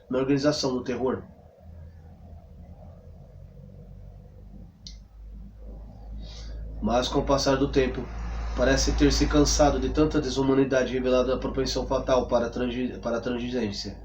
na organização do terror. Mas com o passar do tempo, parece ter se cansado de tanta desumanidade revelada a propensão fatal para a transigência.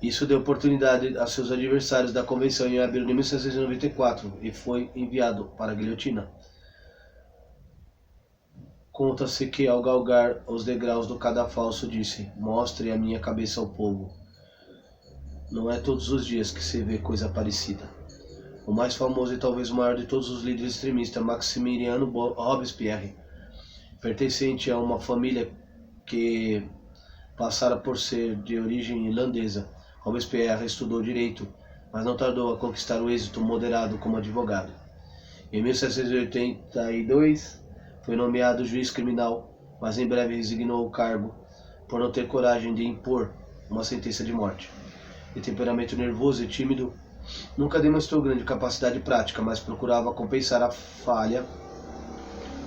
Isso deu oportunidade a seus adversários da convenção em abril de 1794 e foi enviado para a guilhotina. Conta-se que ao galgar os degraus do cadafalso disse: "Mostre a minha cabeça ao povo." Não é todos os dias que se vê coisa parecida. O mais famoso e talvez o maior de todos os líderes extremistas, Maximiliano Robespierre, pertencente a uma família que passara por ser de origem irlandesa. Robespierre estudou direito, mas não tardou a conquistar o êxito moderado como advogado. Em 1782, foi nomeado juiz criminal, mas em breve resignou o cargo por não ter coragem de impor uma sentença de morte. De temperamento nervoso e tímido, nunca demonstrou grande capacidade prática, mas procurava compensar a falha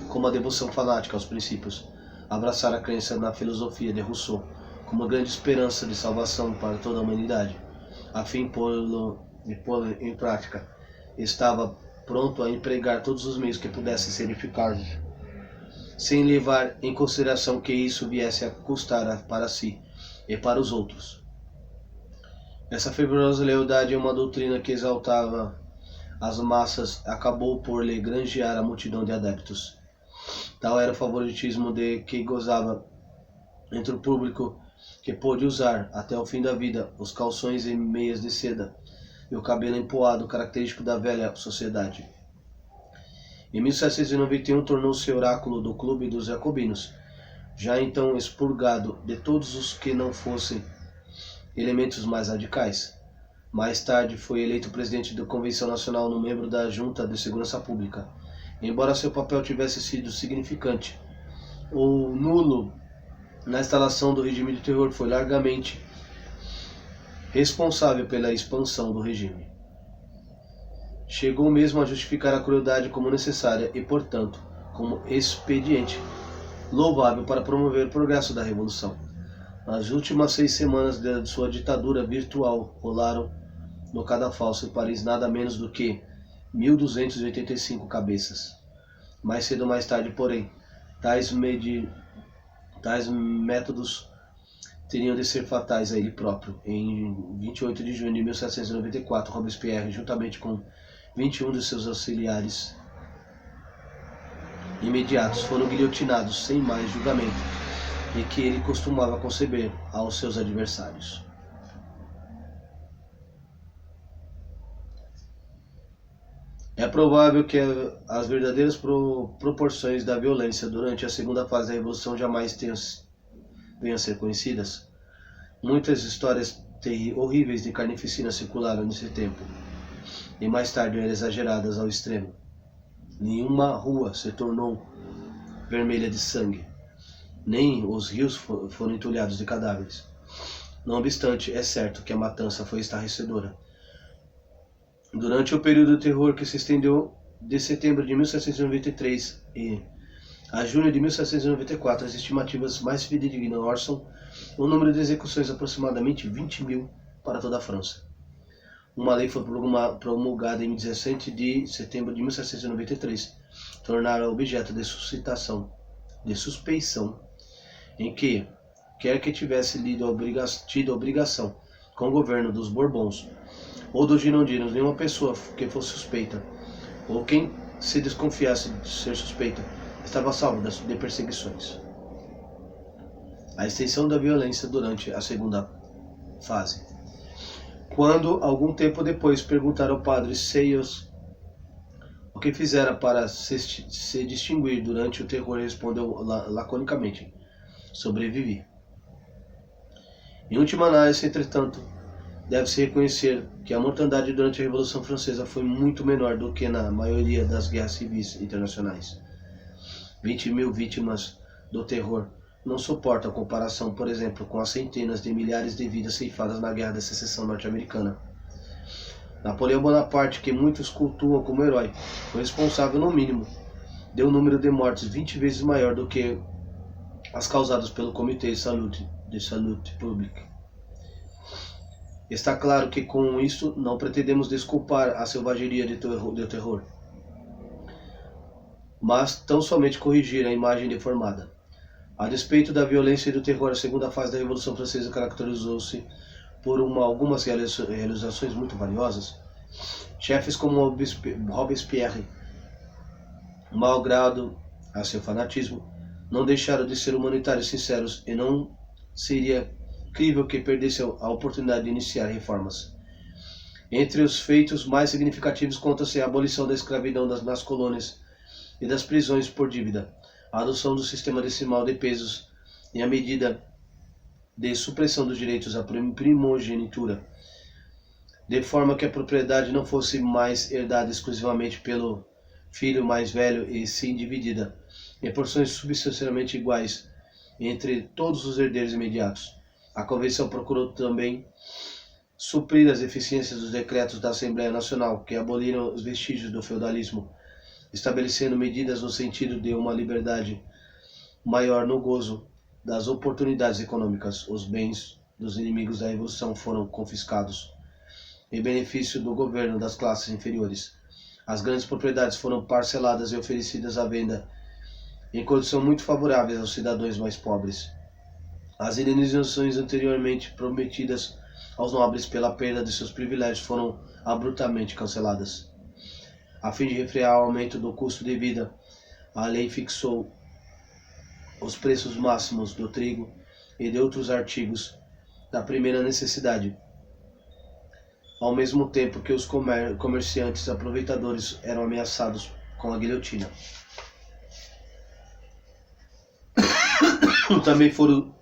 com uma devoção fanática aos princípios. Abraçar a crença na filosofia de Rousseau como grande esperança de salvação para toda a humanidade, a fim de pô-lo em prática. Estava pronto a empregar todos os meios que pudessem ser eficazes, sem levar em consideração que isso viesse a custar para si e para os outros. Essa fervorosa lealdade a uma doutrina que exaltava as massas acabou por lhe granjear a multidão de adeptos. Tal era o favoritismo de que gozava entre o público que pôde usar, até o fim da vida, os calções e meias de seda e o cabelo empoado característico da velha sociedade. Em 1791 tornou-se oráculo do Clube dos Jacobinos, já então expurgado de todos os que não fossem elementos mais radicais. Mais tarde foi eleito presidente da Convenção Nacional no membro da Junta de Segurança Pública. Embora seu papel tivesse sido significante ou nulo na instalação do regime de terror, foi largamente responsável pela expansão do regime. Chegou mesmo a justificar a crueldade como necessária e, portanto, como expediente louvável para promover o progresso da Revolução. Nas últimas 6 semanas de sua ditadura virtual, rolaram no cadafalso em Paris nada menos do que 1.285 cabeças. Mais cedo ou mais tarde, porém, tais métodos teriam de ser fatais a ele próprio. Em 28 de junho de 1794, Robespierre, juntamente com 21 de seus auxiliares imediatos, foram guilhotinados sem mais julgamento e que ele costumava conceber aos seus adversários. É provável que as verdadeiras proporções da violência durante a segunda fase da Revolução jamais venham a ser conhecidas. Muitas histórias horríveis de carnificina circularam nesse tempo, e mais tarde eram exageradas ao extremo. Nenhuma rua se tornou vermelha de sangue, nem os rios foram entulhados de cadáveres. Não obstante, é certo que a matança foi estarrecedora. Durante o período de terror que se estendeu de setembro de 1793 a junho de 1794, as estimativas mais fidedignas orçam o número de execuções aproximadamente 20.000 para toda a França. Uma lei foi promulgada em 17 de setembro de 1793, tornara objeto de suspeição em que, quer que tivesse tido obrigação com o governo dos Bourbons ou dos Girondinos, nenhuma pessoa que fosse suspeita, ou quem se desconfiasse de ser suspeita, estava salvo de perseguições. A extensão da violência durante a segunda fase. Quando, algum tempo depois, perguntaram ao padre Seios o que fizera para se distinguir durante o terror, respondeu laconicamente: sobrevivi. Em última análise, entretanto, deve-se reconhecer que a mortandade durante a Revolução Francesa foi muito menor do que na maioria das guerras civis internacionais. 20.000 vítimas do terror não suportam a comparação, por exemplo, com as centenas de milhares de vidas ceifadas na Guerra da Secessão norte-americana. Napoleão Bonaparte, que muitos cultuam como herói, foi responsável, no mínimo, de um número de mortes 20 vezes maior do que as causadas pelo Comitê de Saúde Pública. Está claro que com isso não pretendemos desculpar a selvageria do terror, mas tão somente corrigir a imagem deformada. A despeito da violência e do terror, a segunda fase da Revolução Francesa caracterizou-se por algumas realizações muito valiosas. Chefes como Robespierre, malgrado a seu fanatismo, não deixaram de ser humanitários sinceros e não seria crível que perdesse a oportunidade de iniciar reformas. Entre os feitos mais significativos conta-se a abolição da escravidão nas colônias e das prisões por dívida, a adoção do sistema decimal de pesos e a medida de supressão dos direitos à primogenitura, de forma que a propriedade não fosse mais herdada exclusivamente pelo filho mais velho e sim dividida em porções substancialmente iguais entre todos os herdeiros imediatos. A Convenção procurou também suprir as deficiências dos decretos da Assembleia Nacional, que aboliram os vestígios do feudalismo, estabelecendo medidas no sentido de uma liberdade maior no gozo das oportunidades econômicas. Os bens dos inimigos da Revolução foram confiscados em benefício do governo das classes inferiores. As grandes propriedades foram parceladas e oferecidas à venda em condições muito favoráveis aos cidadãos mais pobres. As indenizações anteriormente prometidas aos nobres pela perda de seus privilégios foram abruptamente canceladas. A fim de refrear o aumento do custo de vida, a lei fixou os preços máximos do trigo e de outros artigos da primeira necessidade, ao mesmo tempo que os comerciantes aproveitadores eram ameaçados com a guilhotina. Também foram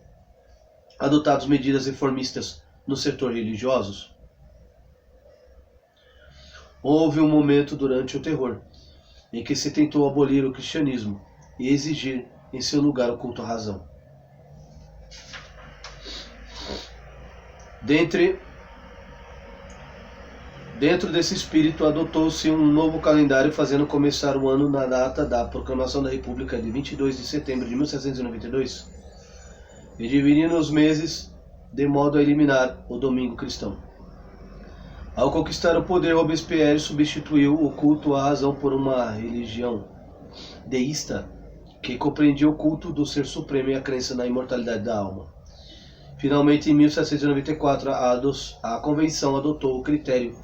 adotadas medidas reformistas no setor religioso. Houve um momento durante o terror em que se tentou abolir o cristianismo e exigir em seu lugar o culto à razão. Dentro desse espírito, adotou-se um novo calendário, fazendo começar o ano na data da proclamação da República de 22 de setembro de 1792 e dividindo os meses de modo a eliminar o domingo cristão. Ao conquistar o poder, Robespierre substituiu o culto à razão por uma religião deísta que compreendia o culto do Ser Supremo e a crença na imortalidade da alma. Finalmente, em 1794, a Convenção adotou o critério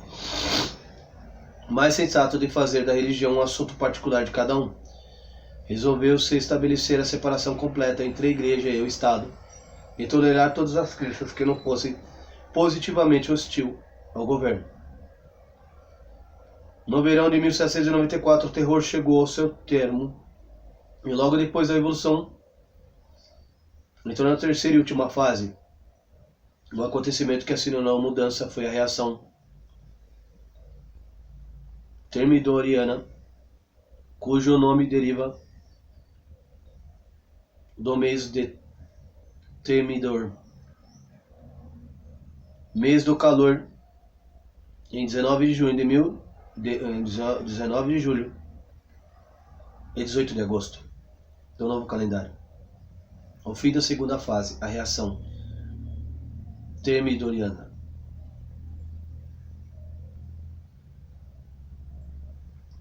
mais sensato de fazer da religião um assunto particular de cada um. Resolveu-se estabelecer a separação completa entre a Igreja e o Estado e tolerar todas as crenças que não fossem positivamente hostil ao governo. No verão de 1794, o terror chegou ao seu termo e logo depois da Revolução entrou na terceira e última fase. O acontecimento que assinou a mudança foi a reação termidoriana, cujo nome deriva do mês de Termidor, mês do calor, em 19 de julho e 18 de agosto do novo calendário. Ao fim da segunda fase, a reação termidoriana.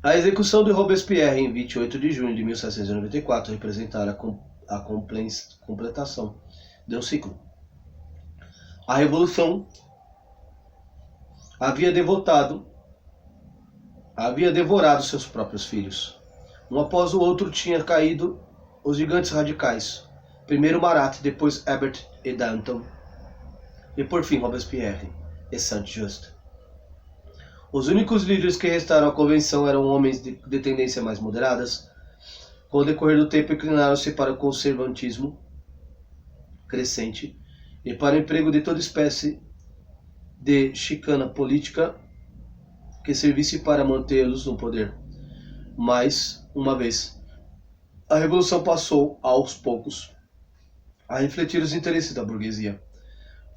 A execução de Robespierre em 28 de junho de 1794 representara a completação de um ciclo. A Revolução havia devorado seus próprios filhos. Um após o outro tinha caído os gigantes radicais. Primeiro Marat, depois Hebert e Danton, e por fim Robespierre e Saint-Just. Os únicos líderes que restaram à convenção eram homens de tendência mais moderadas. Com o decorrer do tempo, inclinaram-se para o conservatismo crescente e para o emprego de toda espécie de chicana política que servisse para mantê-los no poder. Mais uma vez, a Revolução passou, aos poucos, a refletir os interesses da burguesia.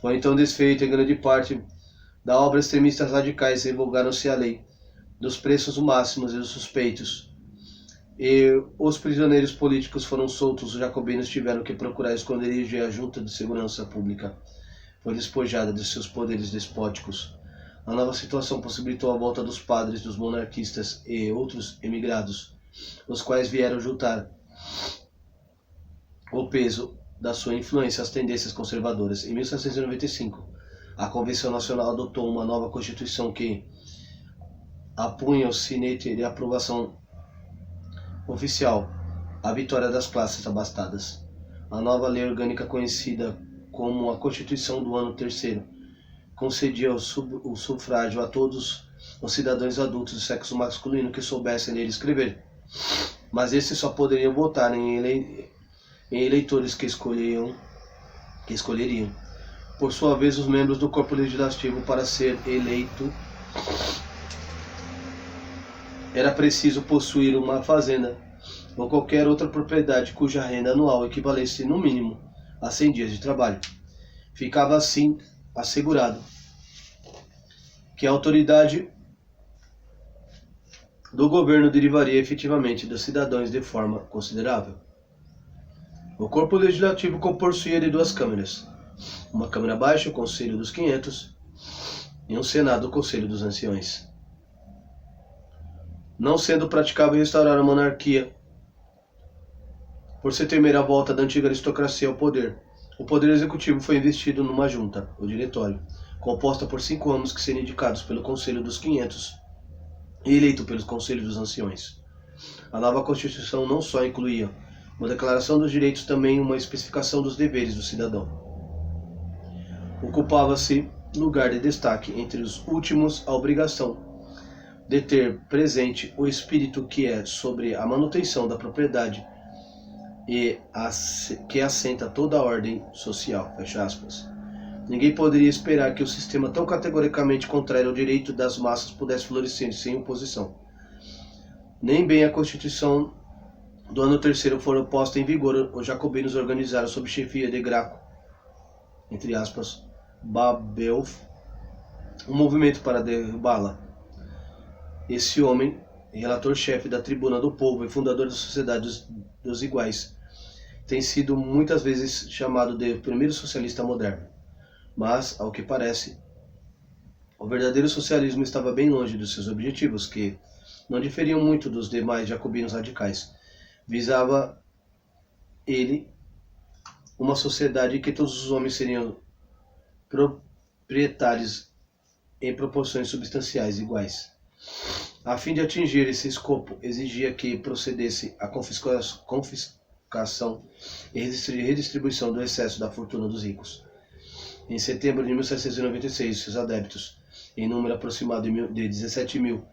Foi então desfeita em grande parte da obra extremistas radicais, revogaram-se a lei dos preços máximos e dos suspeitos, e os prisioneiros políticos foram soltos. Os jacobinos tiveram que procurar esconderijo e a junta de segurança pública foi despojada de seus poderes despóticos. A nova situação possibilitou a volta dos padres, dos monarquistas e outros emigrados, os quais vieram juntar o peso da sua influência às tendências conservadoras. Em 1795, a Convenção Nacional adotou uma nova Constituição que apunha o sinete de aprovação oficial a vitória das classes abastadas. A nova lei orgânica, conhecida como a Constituição do Ano Terceiro, concedia o sufrágio a todos os cidadãos adultos do sexo masculino que soubessem ler e escrever, mas esses só poderiam votar em eleitores que escolheriam, por sua vez, os membros do corpo legislativo. Para ser eleito, era preciso possuir uma fazenda ou qualquer outra propriedade cuja renda anual equivalesse no mínimo a 100 dias de trabalho. Ficava assim assegurado que a autoridade do governo derivaria efetivamente dos cidadãos de forma considerável. O corpo legislativo compor-se-ia de duas câmeras, uma Câmara Baixa, o Conselho dos 500, e um Senado, o Conselho dos Anciões. Não sendo praticável restaurar a monarquia, por se temer a volta da antiga aristocracia ao poder, o poder executivo foi investido numa junta, o diretório, composta por 5 homens que seriam indicados pelo Conselho dos 500 e eleito pelo Conselho dos Anciões. A nova Constituição não só incluía uma declaração dos direitos, também uma especificação dos deveres do cidadão. Ocupava-se lugar de destaque entre os últimos a obrigação de ter presente o espírito que é sobre a manutenção da propriedade e que assenta toda a ordem social. Fecha aspas. Ninguém poderia esperar que o sistema tão categoricamente contrário ao direito das massas pudesse florescer sem oposição. Nem bem a Constituição do Ano Terceiro foi posta em vigor, os jacobinos organizaram sob chefia de Graco, entre aspas, Babelf, um movimento para derrubá-la. Esse homem, relator-chefe da Tribuna do Povo e fundador da Sociedade dos Iguais, tem sido muitas vezes chamado de primeiro socialista moderno. Mas, ao que parece, o verdadeiro socialismo estava bem longe dos seus objetivos, que não diferiam muito dos demais jacobinos radicais. Visava ele uma sociedade em que todos os homens seriam proprietários em proporções substanciais iguais. A fim de atingir esse escopo, exigia que procedesse a confiscação e redistribuição do excesso da fortuna dos ricos. Em setembro de 1796, seus adeptos, em número aproximado de 17 mil,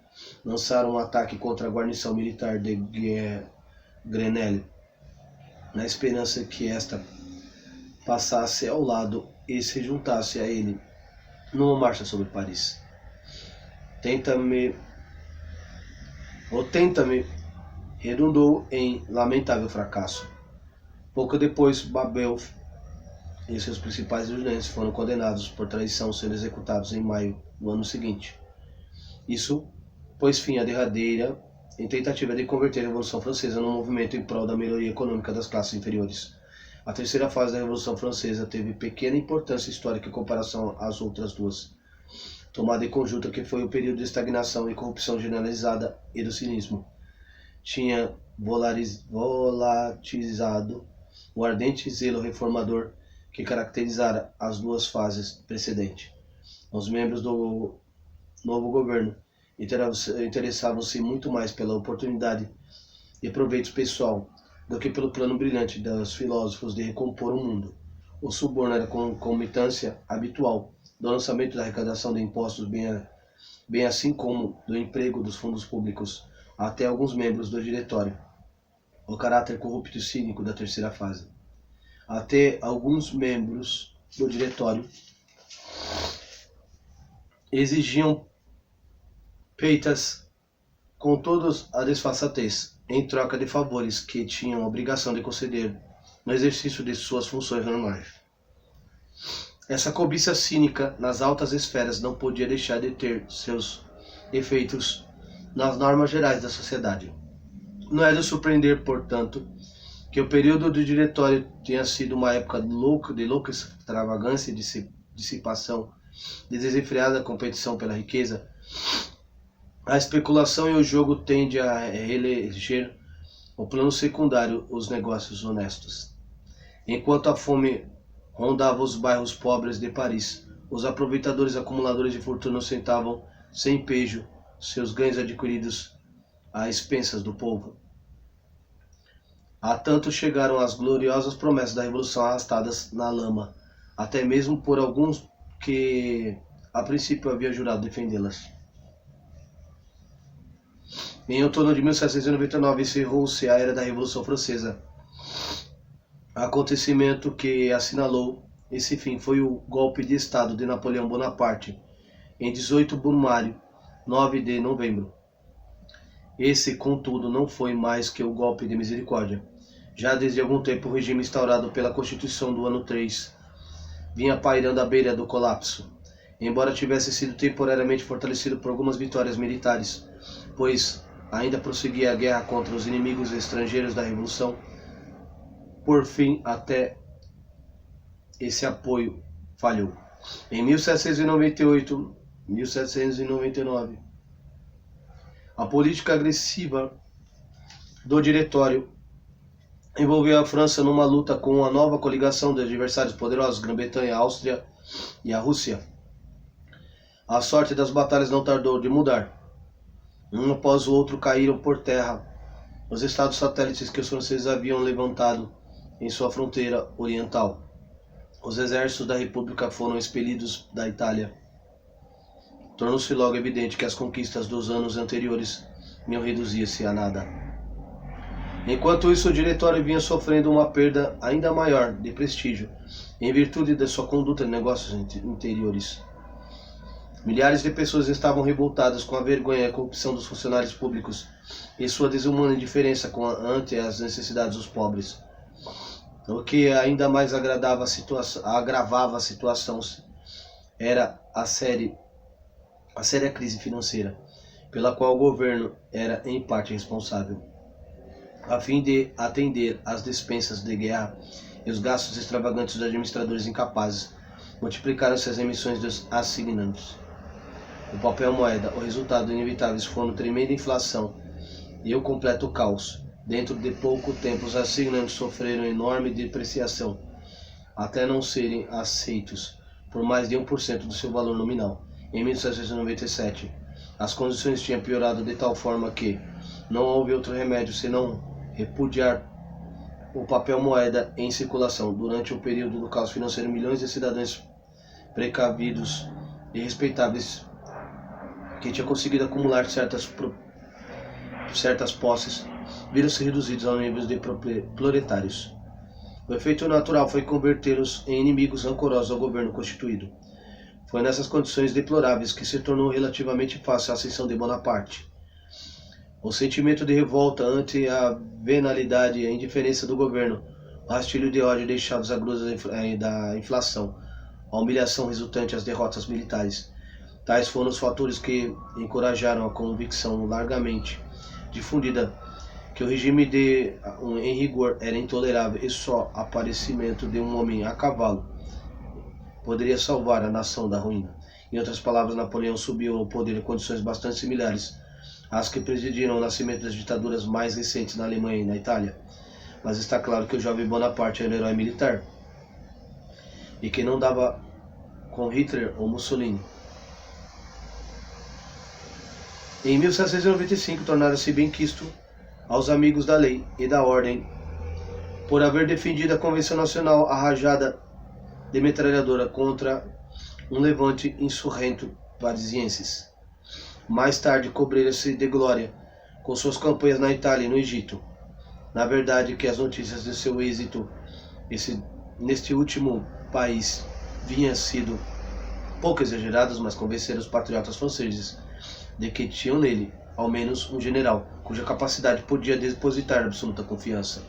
lançaram um ataque contra a guarnição militar de Grenelle, na esperança que esta passasse ao lado e se juntasse a ele numa marcha sobre Paris. Tenta-me redundou em lamentável fracasso. Pouco depois, Babelf e seus principais ajudantes foram condenados por traição, sendo executados em maio do ano seguinte. Isso pôs fim à derradeira em tentativa de converter a Revolução Francesa num movimento em prol da melhoria econômica das classes inferiores. A terceira fase da Revolução Francesa teve pequena importância histórica em comparação às outras duas, tomada em conjunto, que foi o período de estagnação e corrupção generalizada e do cinismo. Tinha volatilizado o ardente zelo reformador que caracterizara as duas fases precedentes. Os membros do novo governo interessavam-se muito mais pela oportunidade e proveito pessoal do que pelo plano brilhante dos filósofos de recompor o mundo. O suborno era concomitância habitual do lançamento da arrecadação de impostos, bem assim como do emprego dos fundos públicos, até alguns membros do diretório. O caráter corrupto e cínico da terceira fase. Até alguns membros do diretório exigiam feitas com toda a desfaçatez, em troca de favores que tinham a obrigação de conceder no exercício de suas funções normais. Essa cobiça cínica nas altas esferas não podia deixar de ter seus efeitos nas normas gerais da sociedade. Não é de surpreender, portanto, que o período do diretório tenha sido uma época de louca extravagância e dissipação, de desenfreada competição pela riqueza, a especulação e o jogo tendem a reeleger o plano secundário os negócios honestos. Enquanto a fome rondava os bairros pobres de Paris, os aproveitadores acumuladores de fortuna ostentavam sem pejo seus ganhos adquiridos às expensas do povo. A tanto chegaram as gloriosas promessas da Revolução arrastadas na lama, até mesmo por alguns que a princípio havia jurado defendê-las. Em outono de 1799 encerrou-se a Era da Revolução Francesa. Acontecimento que assinalou esse fim foi o golpe de Estado de Napoleão Bonaparte, em 18 Brumário, 9 de novembro. Esse, contudo, não foi mais que o golpe de misericórdia. Já desde algum tempo o regime instaurado pela Constituição do ano 3 vinha pairando à beira do colapso, embora tivesse sido temporariamente fortalecido por algumas vitórias militares, pois ainda prosseguia a guerra contra os inimigos estrangeiros da Revolução. Por fim, até esse apoio falhou. Em 1798-1799, a política agressiva do Diretório envolveu a França numa luta com uma nova coligação de adversários poderosos, Grã-Bretanha, Áustria e a Rússia. A sorte das batalhas não tardou de mudar. Um após o outro caíram por terra os estados satélites que os franceses haviam levantado em sua fronteira oriental. Os exércitos da República foram expelidos da Itália. Tornou-se logo evidente que as conquistas dos anos anteriores iam reduzir-se a nada. Enquanto isso, o Diretório vinha sofrendo uma perda ainda maior de prestígio, em virtude de sua conduta de negócios interiores. Milhares de pessoas estavam revoltadas com a vergonha e a corrupção dos funcionários públicos e sua desumana indiferença ante as necessidades dos pobres. O que ainda mais agravava a situação era a séria crise financeira, pela qual o governo era em parte responsável. A fim de atender às despesas de guerra e os gastos extravagantes dos administradores incapazes, multiplicaram-se as emissões dos assignantes. O papel moeda, o resultado inevitável foram tremenda inflação e o completo caos. Dentro de pouco tempo, os assignantes sofreram enorme depreciação, até não serem aceitos por mais de 1% do seu valor nominal. Em 1797, as condições tinham piorado de tal forma que não houve outro remédio senão repudiar o papel moeda em circulação. Durante o período do caos financeiro, milhões de cidadãos precavidos e respeitáveis que tinham conseguido acumular certas posses viram-se reduzidos ao nível de proletários. O efeito natural foi convertê-los em inimigos rancorosos ao governo constituído. Foi nessas condições deploráveis que se tornou relativamente fácil a ascensão de Bonaparte. O sentimento de revolta ante a venalidade e a indiferença do governo, o rastilho de ódio deixados à gruda da inflação, a humilhação resultante das derrotas militares. Tais foram os fatores que encorajaram a convicção largamente difundida que o regime em rigor era intolerável e só o aparecimento de um homem a cavalo poderia salvar a nação da ruína. Em outras palavras, Napoleão subiu ao poder em condições bastante similares às que presidiram o nascimento das ditaduras mais recentes na Alemanha e na Itália. Mas está claro que o jovem Bonaparte era um herói militar e que não dava com Hitler ou Mussolini. Em 1795, tornara-se benquisto aos amigos da lei e da ordem por haver defendido a Convenção Nacional a rajada de metralhadora contra um levante insurrento parisienses. Mais tarde cobriram-se de glória com suas campanhas na Itália e no Egito. Na verdade, que as notícias de seu êxito neste último país vinham sido pouco exageradas, mas convenceram os patriotas franceses de que tinham nele, ao menos, um general cuja capacidade podia depositar absoluta confiança.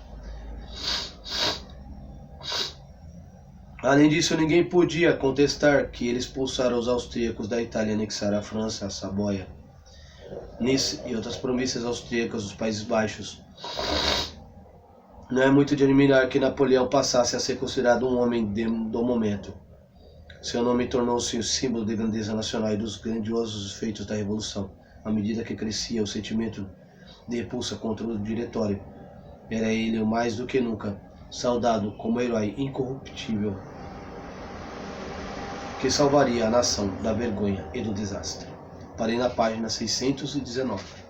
Além disso, ninguém podia contestar que ele expulsara os austríacos da Itália e anexara a França, a Saboia, Nice e outras províncias austríacas dos Países Baixos. Não é muito de admirar que Napoleão passasse a ser considerado um homem do momento. Seu nome tornou-se o símbolo de grandeza nacional e dos grandiosos feitos da Revolução. À medida que crescia o sentimento de repulsa contra o diretório, era ele o mais do que nunca saudado como herói incorruptível que salvaria a nação da vergonha e do desastre. Parei na página 619.